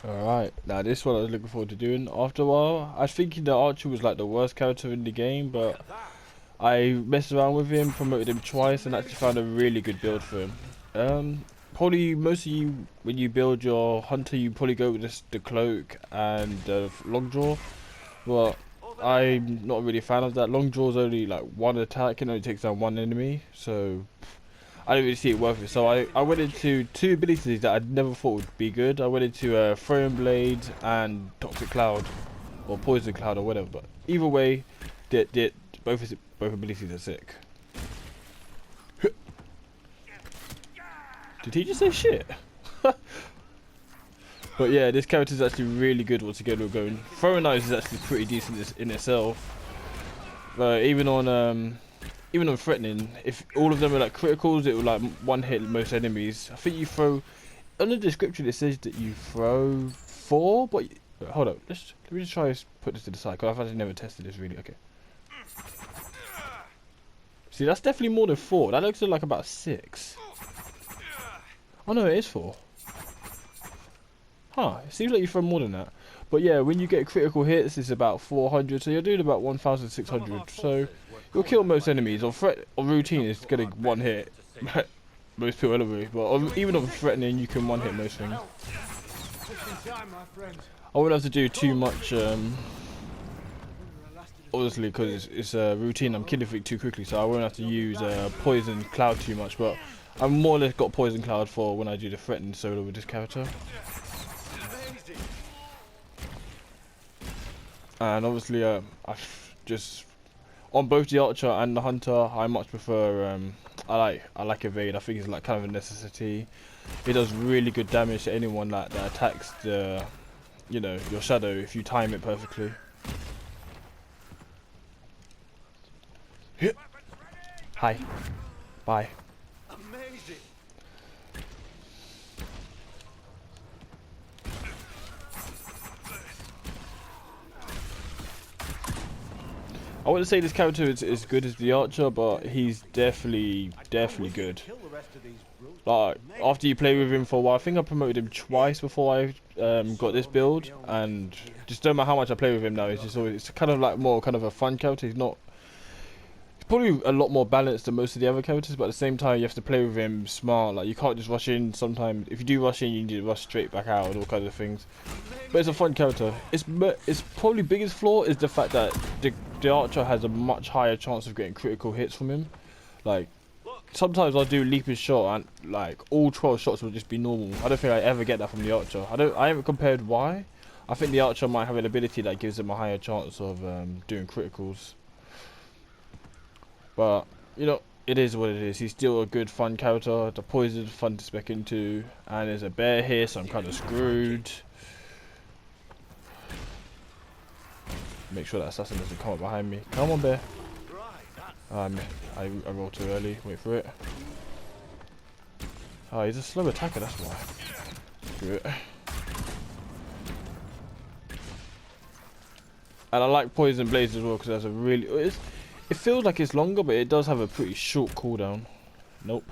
Alright, now this one I was looking forward to doing. After a while, I was thinking the Archer was like the worst character in the game, but I messed around with him, promoted him twice, and actually found a really good build for him. Probably most of you, when you build your Hunter, you probably go with the cloak and the long draw, but I'm not really a fan of that. Long draw is only like one attack and only takes down one enemy, so I didn't really see it worth it. So I went into two abilities that I never thought would be good. I went into Throwing Blade and Toxic Cloud, or Poison Cloud, or whatever. But either way, both abilities are sick. Did he just say shit? But yeah, this character is actually really good once again we're going. Throwing Knives is actually pretty decent in itself. Even on threatening, if all of them are like criticals, it will like one hit most enemies. I think you throw. On the description it says that you throw 4, but wait, hold up. Let me just try to put this to the side because I've actually never tested this really. Okay. See, that's definitely more than 4. That looks like about 6. Oh no, it is 4. Huh? It seems like you throw more than that. But yeah, when you get critical hits, it's about 400. So you're doing about 1,600. So you'll kill most enemies. On threat, on routine, it's getting one hit. Most people anyway. But even on threatening, you can one hit most things. I wouldn't have to do too much. Obviously, because it's a routine. I'm killing it too quickly, so I won't have to use poison cloud too much. But I've more or less got poison cloud for when I do the threatening solo with this character. And obviously, I just on both the archer and the hunter, I much prefer. I like evade. I think it's like kind of a necessity. It does really good damage to anyone that attacks the, your shadow if you time it perfectly. Hi. Bye. I wouldn't say this character is as good as the archer, but he's definitely good. Like after you play with him for a while, I think I promoted him twice before I got this build, and just don't matter how much I play with him now, it's kind of like more kind of a fun character. He's probably a lot more balanced than most of the other characters, but at the same time you have to play with him smart. Like you can't just rush in. Sometimes if you do rush in, you need to rush straight back out and all kinds of things. But it's a fun character. It's probably biggest flaw is the fact that the archer has a much higher chance of getting critical hits from him. Like sometimes I'll do leaping shot and like all 12 shots will just be normal. I don't think I ever get that from the archer. I haven't compared why. I think the archer might have an ability that gives him a higher chance of doing criticals. But it is what it is. He's still a good fun character. The poison's fun to spec into, and there's a bear here, so I'm kind of screwed. Make sure that assassin doesn't come up behind me. Come on, bear. I rolled too early. Wait for it. Oh, he's a slow attacker, that's why. Screw it. And I like poison blades as well because there's a really. It feels like it's longer, but it does have a pretty short cooldown. Nope.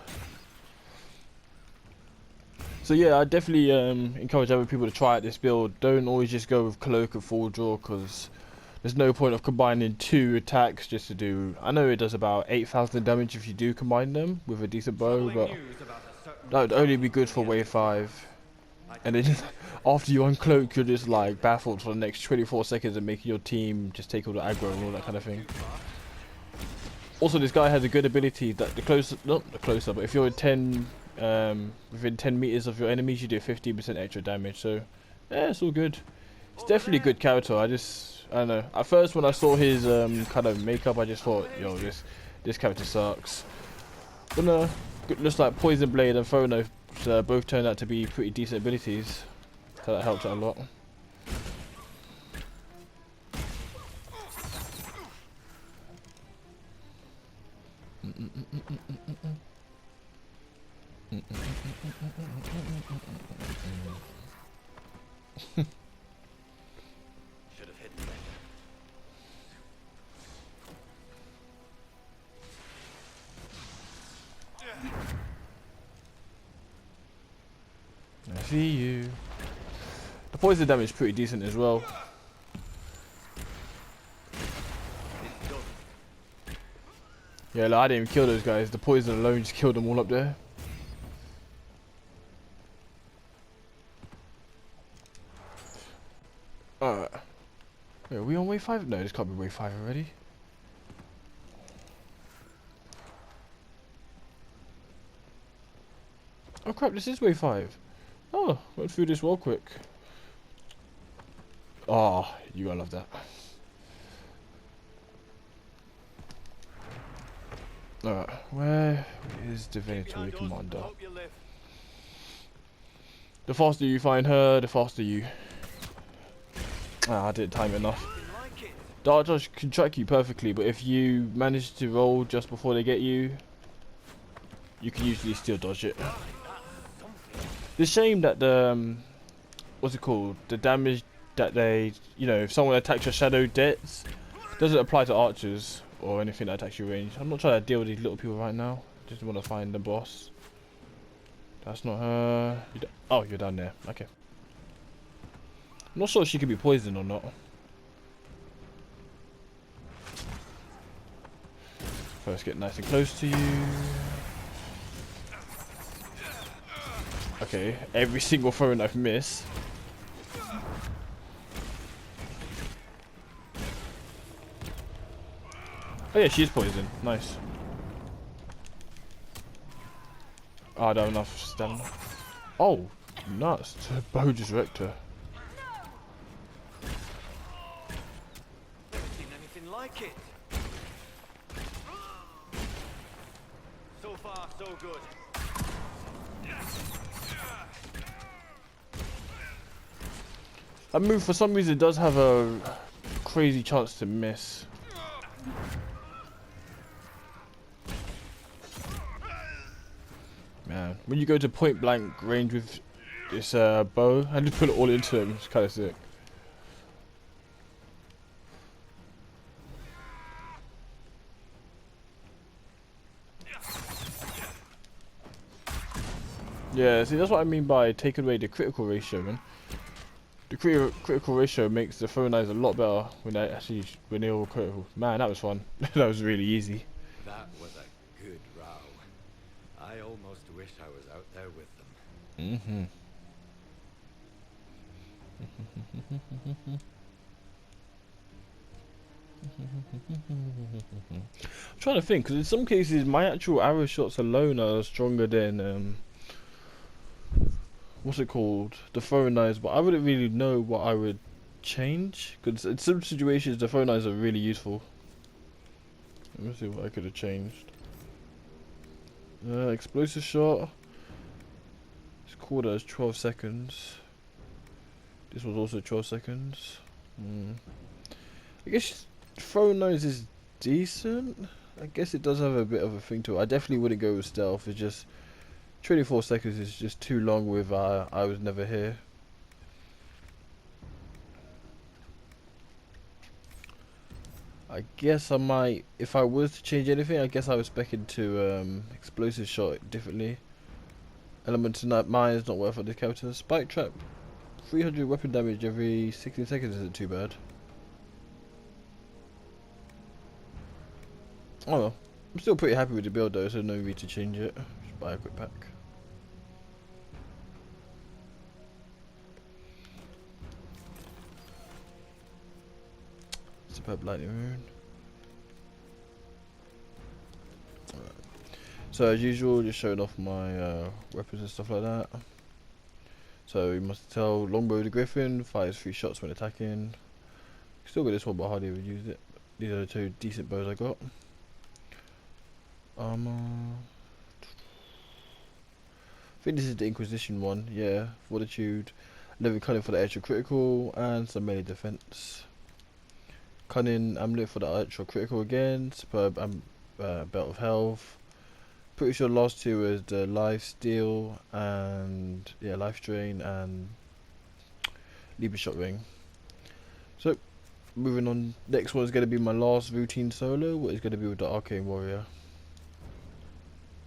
So yeah, I definitely encourage other people to try out this build. Don't always just go with cloak and full draw because there's no point of combining 2 attacks just to do. I know it does about 8,000 damage if you do combine them with a decent bow, but that would only be good for wave 5. And then after you uncloak, you're just like baffled for the next 24 seconds and making your team just take all the aggro and all that kind of thing. Also, this guy has a good ability that not the closer, but if you're within 10 meters of your enemies, you do 15% extra damage. So, yeah, it's all good. It's definitely a good character. I don't know. At first, when I saw his kind of makeup, I just thought, yo, this character sucks. But no, looks like Poison Blade and Phono both turned out to be pretty decent abilities. So that helped out a lot. Should have hidden better. I see you. The poison damage is pretty decent as well. It's done. Yeah, like, I didn't even kill those guys. The poison alone just killed them all up there. Alright. Wait, are we on wave 5? No, this can't be wave 5 already. Oh crap, this is wave 5. Oh, went through this real quick. Oh, you gotta love that. Alright, where is Divinatory Commander? Hope you live. The faster you find her, the faster you... Ah, I didn't time it enough. Nothing like it. Dark Dodge can track you perfectly, but if you manage to roll just before they get you, you can usually still dodge it. It's a shame that the... what's it called? The damage that they... You know, if someone attacks your shadow debts, doesn't apply to archers or anything that attacks your range. I'm not trying to deal with these little people right now. Just want to find the boss. That's not her. Oh, you're down there. Okay. I'm not sure if she could be poisoned or not. First, get nice and close to you. Okay, every single throw I've missed. Oh yeah, she's poisoned. Nice. Oh, I don't have enough stamina. Oh, nuts. Bow just wrecked her. Never seen anything like it. So far, so good. That move, for some reason, does have a crazy chance to miss. Man, when you go to point blank range with this bow, and just put it all into him, it's kind of sick. Yeah, see, that's what I mean by taking away the critical ratio, man. The critical ratio makes the throwing knives a lot better when they're all critical. Man, that was fun. That was really easy. That was a good row. I almost wish I was out there with them. Mm-hmm. I'm trying to think, because in some cases my actual arrow shots alone are stronger than what's it called, the throwing knives, but I wouldn't really know what I would change, because in some situations the throwing knives are really useful. Let me see what I could have changed. Explosive shot. It's called as 12 seconds. This was also 12 seconds. I guess throwing knives is decent. I guess it does have a bit of a thing to it. I definitely wouldn't go with stealth. It's just 24 seconds is just too long with I was never here. I guess I might, if I was to change anything, I guess I would spec into explosive shot differently. Element in that mine is not worth it this character. Spike trap, 300 weapon damage every 16 seconds isn't too bad. Oh well, I'm still pretty happy with the build though, so no need to change it. Just buy a quick pack. Superb lightning rune. Alright. So as usual, just showing off my weapons and stuff like that. So you must tell longbow the griffin fires 3 shots when attacking. Still got this one, but hardly ever used it. These are the 2 decent bows I got. Armor. I think this is the Inquisition one. Yeah, fortitude, 11 cunning for the extra critical, and some melee defense. Cunning amulet for the extra critical again. Superb belt of health. Pretty sure the last 2 is the life steal and yeah, life drain and Libra shot ring. So moving on, next one is going to be my last routine solo. What is going to be with the arcane warrior.